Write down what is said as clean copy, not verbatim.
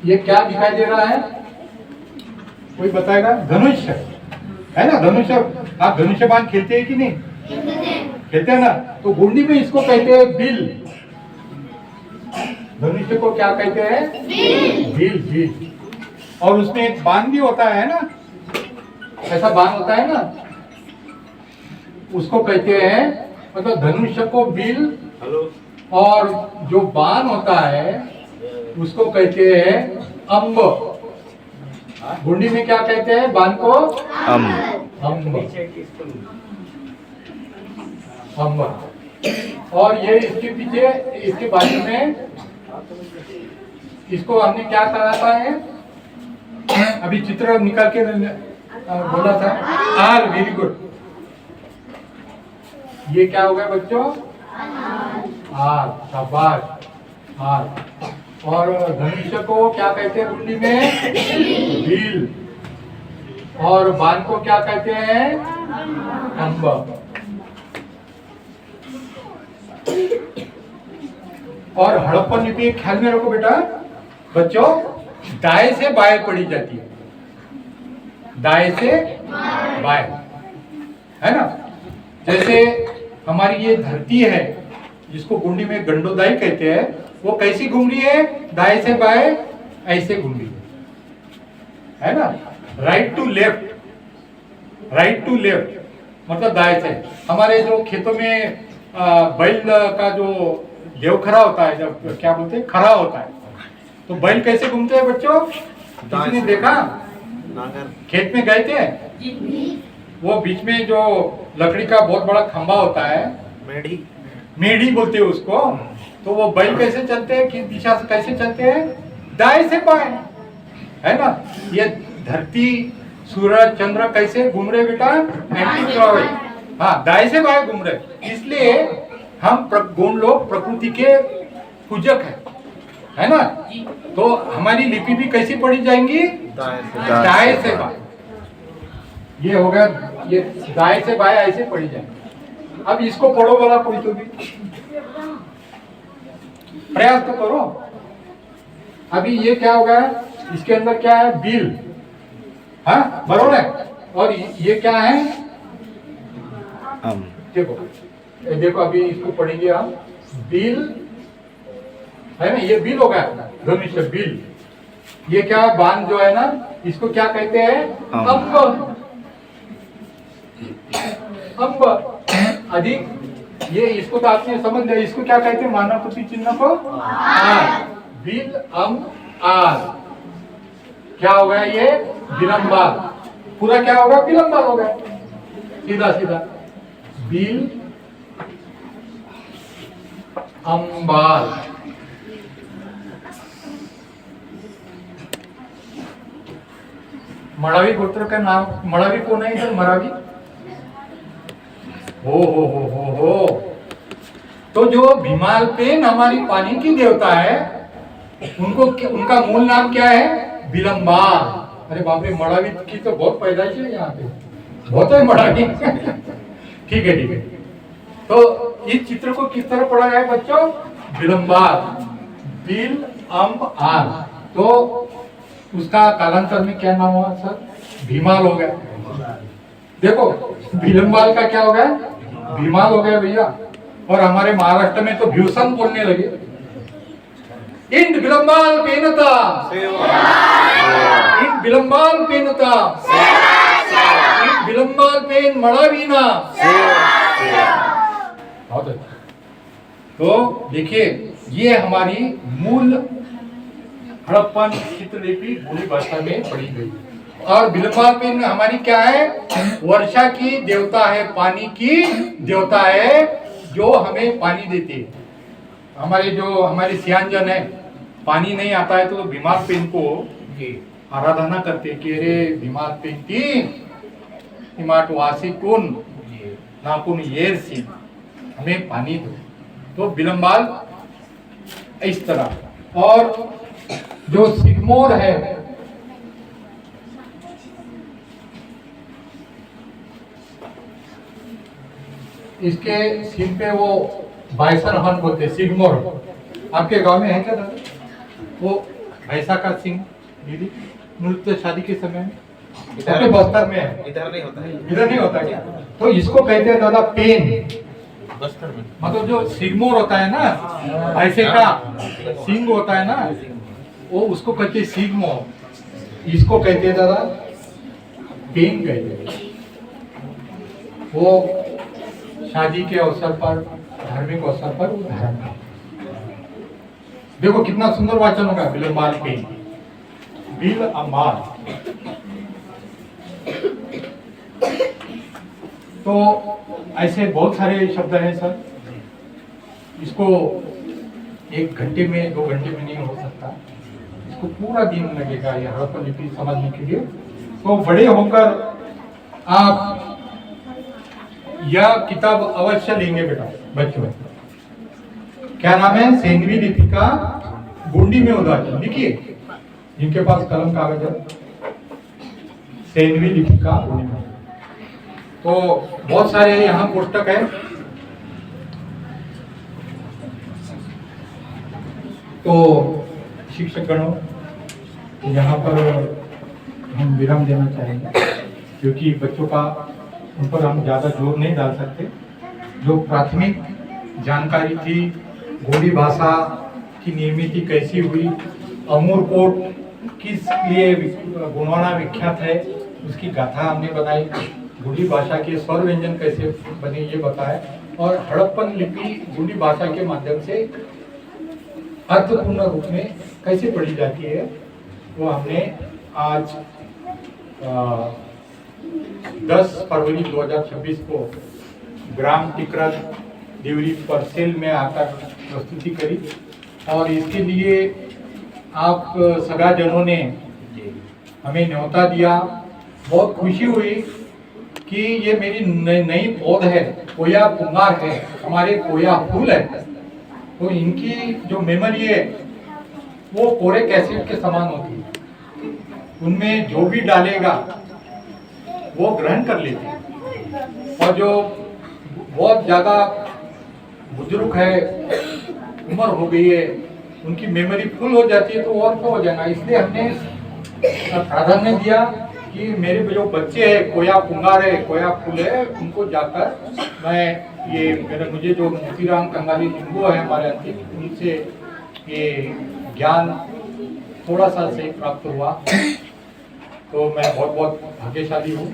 ये क्या दिखाई दे रहा है? कोई बताएगा? धनुष है ना, धनुष। आप धनुष बाण खेलते हैं कि नहीं? खेलते हैं ना। तो गुंडी में इसको कहते हैं बिल। धनुष को क्या कहते हैं? बिल। बिल। और उसमें एक बाण भी होता है ना, ऐसा बाण होता है ना, उसको कहते हैं, मतलब धनुष को बिल, और जो बाण होता है उसको कहते हैं अम्ब। गुंडी में क्या कहते हैं बाण को? अम्ब। अम्ब। और ये इसके पीछे, इसके बाजू में, इसको हमने क्या कहा था है? अभी चित्र निकाल के बोला था आल। Very good. ये क्या हो गया बच्चों? आल। शाबाश, आल। और धनुष को क्या कहते हैं गुंडी में? बिल। और बाण को क्या कहते हैं? अम्ब। और हड़प्पन लिपि ख्याल में रखो बेटा बच्चों, दाएं से बाएं पढ़ी जाती है, दाएं से बाएं, है ना। जैसे हमारी ये धरती है जिसको गुंडी में गंडोदाई कहते हैं, वो कैसी घूम रही है? दाएं से बाएं ऐसे घूम रही है ना। Right to left, right to left मतलब दाएं से। हमारे जो खेतों में बैल का जो देवखरा होता है, जब क्या बोलते हैं खरा होता है, तो बैल कैसे घूमते हैं बच्चों? किसी ने देखा? खेत में गए थे, वो बीच में जो लकड़ी का बहुत बड़ा खंबा होता है, मेढ़ी बोलते हैं उसको। तो वो बैल कैसे चलते हैं, किस दिशा से कैसे चलते हैं? दाएं से बाएं, है ना। ये धरती, सूरज, चंद्र कैसे घूम रहे बेटा? एंटी क्लॉकवाइज, हाँ, दाएं से बाएं घूम रहे। इसलिए हम गुण लोग प्रकृति के पूजक है ना। तो हमारी लिपि भी कैसी पढ़ी जाएंगी? दाएं से बाएं। ये हो गया, ये दाएं से बाएं ऐसे पढ़ी जाएंगी। अब इसको पढ़ो बोला कोई तो भी, प्रयास तो करो। अभी ये क्या होगा? इसके अंदर क्या है? बिल, हाँ बरोबर है। और ये क्या है? देखो देखो, अभी इसको पढ़ेंगे हम। बिल है ना, ये बिल हो गया धनुष, बिल। ये क्या बाण जो है ना, इसको क्या कहते हैं? अम्ब। अम्ब। अधिक ये, इसको तो आपने समझ लिया। इसको क्या कहते हैं? मानापति चिन्ह को आल। बिल, अम्ब, आल। क्या हो गया ये? विलंबाल। पूरा क्या होगा? विलंबाल हो गया, सीधा सीधा। बिल, अम्बाल। मरावी गोत्र का नाम, मरावी कौन है इधर? मरावी हो। तो जो भीमाल पेन हमारी पानी की देवता है, उनको उनका मूल नाम क्या है? विलंबाल। अरे बाप रे, मरावी की तो बहुत पैदाइश है यहाँ पे, बहुत है मराठी। ठीक है ठीक है। तो इस चित्र को किस तरह पढ़ा जाए बच्चों? विलंबाल, बिल, अम्ब, आल। तो उसका कालांतर में क्या नाम हुआ सर? भीमाल हो गया। देखो, विलंबाल का क्या हो गया? भीमाल हो गया भैया। और हमारे महाराष्ट्र में तो भ्यूषण बोलने लगे। इन विलंबाल पेनता, इन विलंबाल पेनता, इन विलंबाल पेन मड़ावीना। बहुत अच्छा। तो देखिए, ये हमारी मूल हड़प्पन चित्रलिपि बोली भाषा में पढ़ी गई। और विलंबाल पेन हमारी क्या है? वर्षा की देवता है, पानी की देवता है, जो हमें पानी देती है। हमारे सियांजन है, पानी नहीं आता है तो भीमाल पेन को आराधना करते कि अरे भीमाल पेन ती माट वासी कुन नाकुन येर सी, हमें पानी दो। तो विलंबाल इस तरह। और जो सिगमोर है, इसके सिर पे वो बाइसन हन बोलते, सिगमोर। आपके गांव में है क्या? वो भैंसा का सिंग दीदी नृत्य शादी के समय में इधर अपने बस्तर में है, इधर नहीं होता है, इधर नहीं होता क्या? तो इसको कहते हैं दादा पेन, बस्तर में। मतलब जो सिगमोर होता है ना, भैंसे का सिंग होता है ना, वो उसको कहते हैं सिगमोर, इसको कहते हैं दादा पेन कहते हैं। वो शादी के अवसर पर, धार्मिक अवसर पर धारण करते हैं। देखो कितना सुंदर वाचन होगा, बिलमाल पेन, बिल अमाल। तो ऐसे बहुत सारे शब्द हैं सर, इसको 1 घंटे में 2 घंटे में नहीं हो सकता, इसको पूरा दिन लगेगा ये हड़प्पन लिपि समझने के लिए। तो बड़े होकर आप यह किताब अवश्य लेंगे बेटा बच्चों। क्या नाम है? सेंधवी लिपि का गुंडी में उदाहरण। लिखिए जिनके पास कलम कागज है, सेंधवी लिपि का गुंडी में। तो बहुत सारे यहाँ पुस्तक है। तो शिक्षकगणों, यहाँ पर हम विराम देना चाहेंगे क्योंकि बच्चों का उन पर हम ज़्यादा जोर नहीं डाल सकते। जो प्राथमिक जानकारी थी, गोंडी भाषा की निर्मित कैसी हुई, अमूरकोट किस लिए गोंडवाना विख्यात है, उसकी गाथा हमने बताई, गोंडी भाषा के स्वर व्यंजन कैसे बने ये बताया, और हड़प्पन लिपि गोंडी भाषा के माध्यम से अर्थपूर्ण रूप में कैसे पढ़ी जाती है वो हमने आज 10 फरवरी 2026 को ग्राम टिकरत देवरी परसेल में आकर प्रस्तुति करी। और इसके लिए आप सगा जनों ने हमें न्योता दिया। बहुत खुशी हुई कि ये मेरी नई पौध है, कोया पुंगार है, हमारे कोया फूल है। तो इनकी जो मेमोरी है वो कोरिक एसिड के समान होती है, उनमें जो भी डालेगा वो ग्रहण कर लेते हैं। और जो बहुत ज़्यादा बुजुर्ग है, उम्र हो गई है, उनकी मेमोरी फुल हो जाती है तो और क्या हो जाएगा। इसलिए हमने प्राधान्य दिया कि मेरे जो बच्चे हैं, कोया पुंगार है, कोया फूल है, उनको जाकर मैं ये मुझे जो मोतीराम कंगाली लिंगो है हमारे अंतिम, उनसे ये ज्ञान थोड़ा सा से प्राप्त हुआ। तो मैं बहुत बहुत भाग्यशाली हूँ।